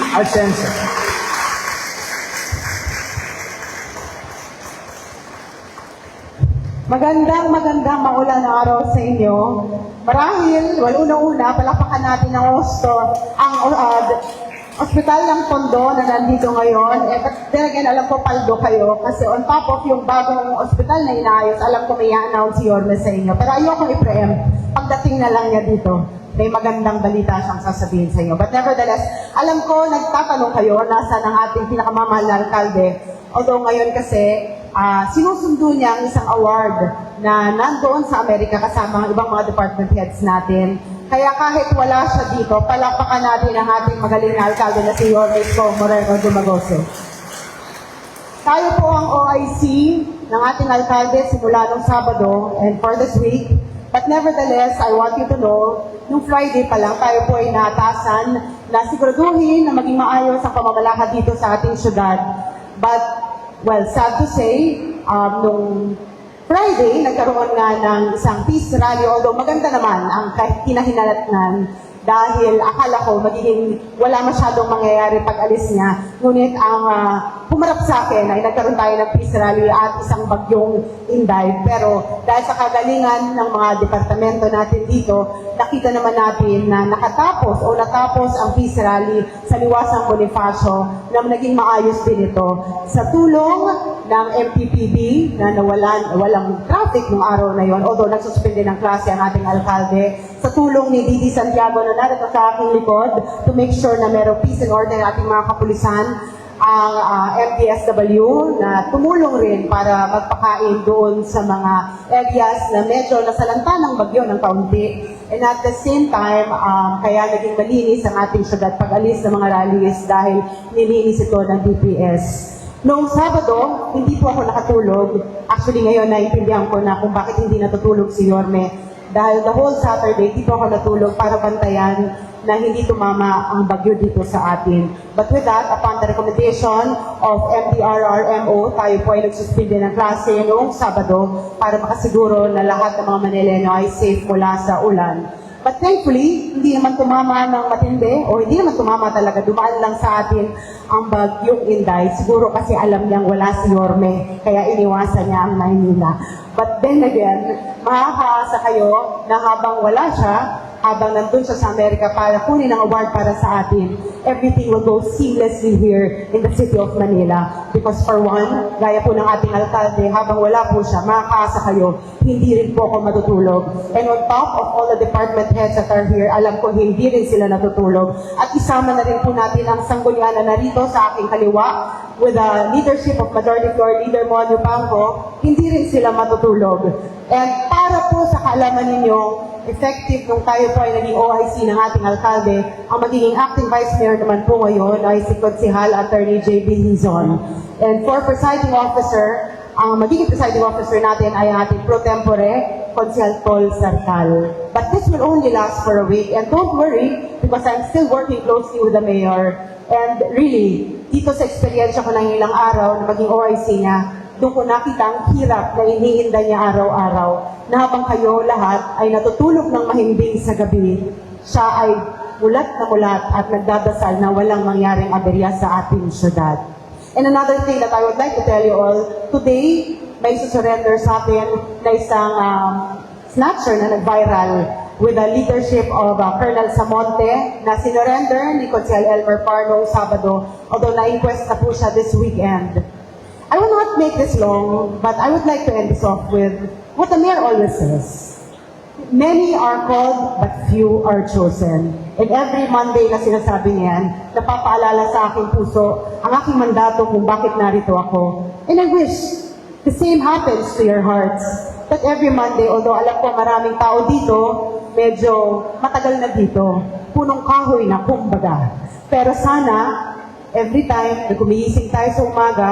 Arsense. Magandang maulan na araw sa inyo. Marahil, una-una, palakpakan natin ang Ospital ng Tondo na nandito ngayon. But then again, alam ko paldo kayo kasi on top of yung bagong ospital na inaayos, alam ko may i-announce si Yorme sa inyo. Pero ayoko i-preempt. Pagdating na lang niya dito, may magandang balita siyang sasabihin sa inyo. But nevertheless, alam ko, nagtatanong kayo, nasa ng ating pinakamamahal na alkalde. Although ngayon kasi, sinusundo niya ang isang award na nandoon sa Amerika kasama ang ibang mga department heads natin. Kaya kahit wala siya dito, palakpakan natin ang ating magaling na alkalde na si Yorme Moreno Dumagoso. Tayo po ang OIC ng ating alkalde simula nung Sabado and for this week. But nevertheless, I want you to know, nung Friday pa lang, tayo po ay naatasan na siguraduhin na maging maayos ang pamamalakad dito sa ating syudad. But, well, sad to say, nung Friday, nagkaroon nga ng isang peace rally, although maganda naman ang kinahinalatnan dahil akala ko magiging wala masyadong mangyayari pag alis niya. Ngunit ang pumarap sa akin ay nagkaroon tayo ng peace rally at isang bagyong Inday. Pero dahil sa kagalingan ng mga departamento natin dito, nakita naman natin na natapos ang peace rally sa Liwasang Bonifacio na naging maayos din ito. Sa tulong ng MPPB na walang traffic ng araw na yon, although nagsuspende ng klase ang ating alkalde, sa tulong ni Didi Santiago na narito sa aking likod to make sure na merong peace and order ng ating mga kapulisan, ang MDSW na tumulong rin para magpakain doon sa mga areas na medyo nasalanta ng bagyo ng kaunti. And at the same time, kaya naging malinis ang ating syudad pag-alis ng mga rallies dahil nilinis ito ng DPS. Noong Sabado, hindi po ako nakatulog. Actually, ngayon naiintindihan ko na kung bakit hindi natutulog si Yorme. Dahil the whole Saturday, hindi po ako natulog para bantayan na hindi tumama ang bagyo dito sa atin. But with that, upon the recommendation of MDRRMO, tayo po ay nagsuspinde ng klase noong Sabado para makasiguro na lahat ng mga Manileno ay safe mula sa ulan. But thankfully, hindi naman tumama ng matindi, o hindi naman tumama talaga, dumaan lang sa atin ang bagyong Inday. Siguro kasi alam niyang wala si Yorme, kaya iniwasan niya ang Maynila. But then again, makakaasa kayo na habang wala siya, habang nandun siya sa Amerika para kunin ang award para sa atin, everything will go seamlessly here in the city of Manila. Because for one, gaya po ng ating alkalde, habang wala po siya, makakaasa kayo, hindi rin po ako matutulog. And on top of all the department heads that are here, alam ko hindi rin sila natutulog. At isama na rin po natin ang sanggunian na narito sa aking kaliwa with the leadership of Majority Floor Leader Monyo Pangco, hindi rin sila matutulog. And para po sa kaalaman ninyo, effective nung tayo po ay naging OIC ng ating alkalde, ang magiging acting vice mayor naman po ngayon ay si Konsehal Attorney J.B. Hizon. And for presiding officer, ang magiging presiding officer natin ay ating pro tempore, Konsehal Tol Sartal. But this will only last for a week. And don't worry, because I'm still working closely with the mayor. And really, dito sa experiensya ko ng ilang araw na maging OIC niya, doon ko nakita ang hirap na iniinda niya araw-araw na habang kayo lahat ay natutulog ng mahimbing sa gabi, siya ay mulat na mulat at nagdadasal na walang mangyaring aberya sa ating syudad. And another thing that I would like to tell you all, today may susurrender sa atin na isang snatcher na nag-viral with the leadership of Colonel Samonte na sinurrender ni Konsehal Elmer Parno Sabado, although na-inquest na po siya this weekend. I will not make this long, but I would like to end this off with what the mayor always says. Many are called, but few are chosen. And every Monday na sinasabi niyan, napapaalala sa aking puso ang aking mandato kung bakit narito ako. And I wish the same happens to your hearts. That every Monday, although alam ko maraming tao dito, medyo matagal na dito, punong kahoy na kumbaga. Pero sana, every time na gumigising tayo sa umaga,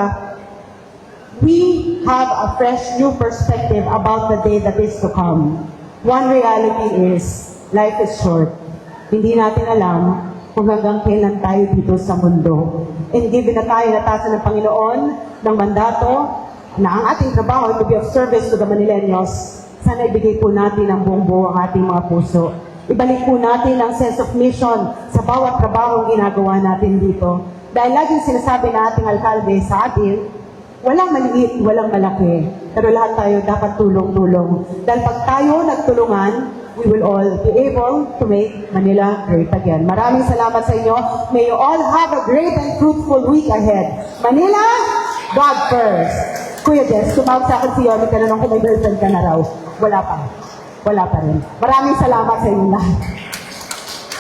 we have a fresh new perspective about the day that is to come. One reality is, life is short. Hindi natin alam kung hanggang kailan tayo dito sa mundo. And given na tayo natasan ng Panginoon ng mandato, na ang ating trabaho ay to be of service to the Manileños, sana ibigay po natin ang buong buo ang ating mga puso. Ibalik po natin ang sense of mission sa bawat trabahong ginagawa natin dito. Dahil laging sinasabi na ating alkalde sa atin, walang maliit, walang malaki. Pero lahat tayo dapat tulong-tulong. Dahil pag tayo nagtulungan, we will all be able to make Manila great again. Maraming salamat sa inyo. May you all have a great and fruitful week ahead. Manila, God first. Kuya Jess, tumawag sa akin si Yomi, tanong kung may girlfriend ka na raw. Wala pa. Wala pa rin. Maraming salamat sa inyo lahat.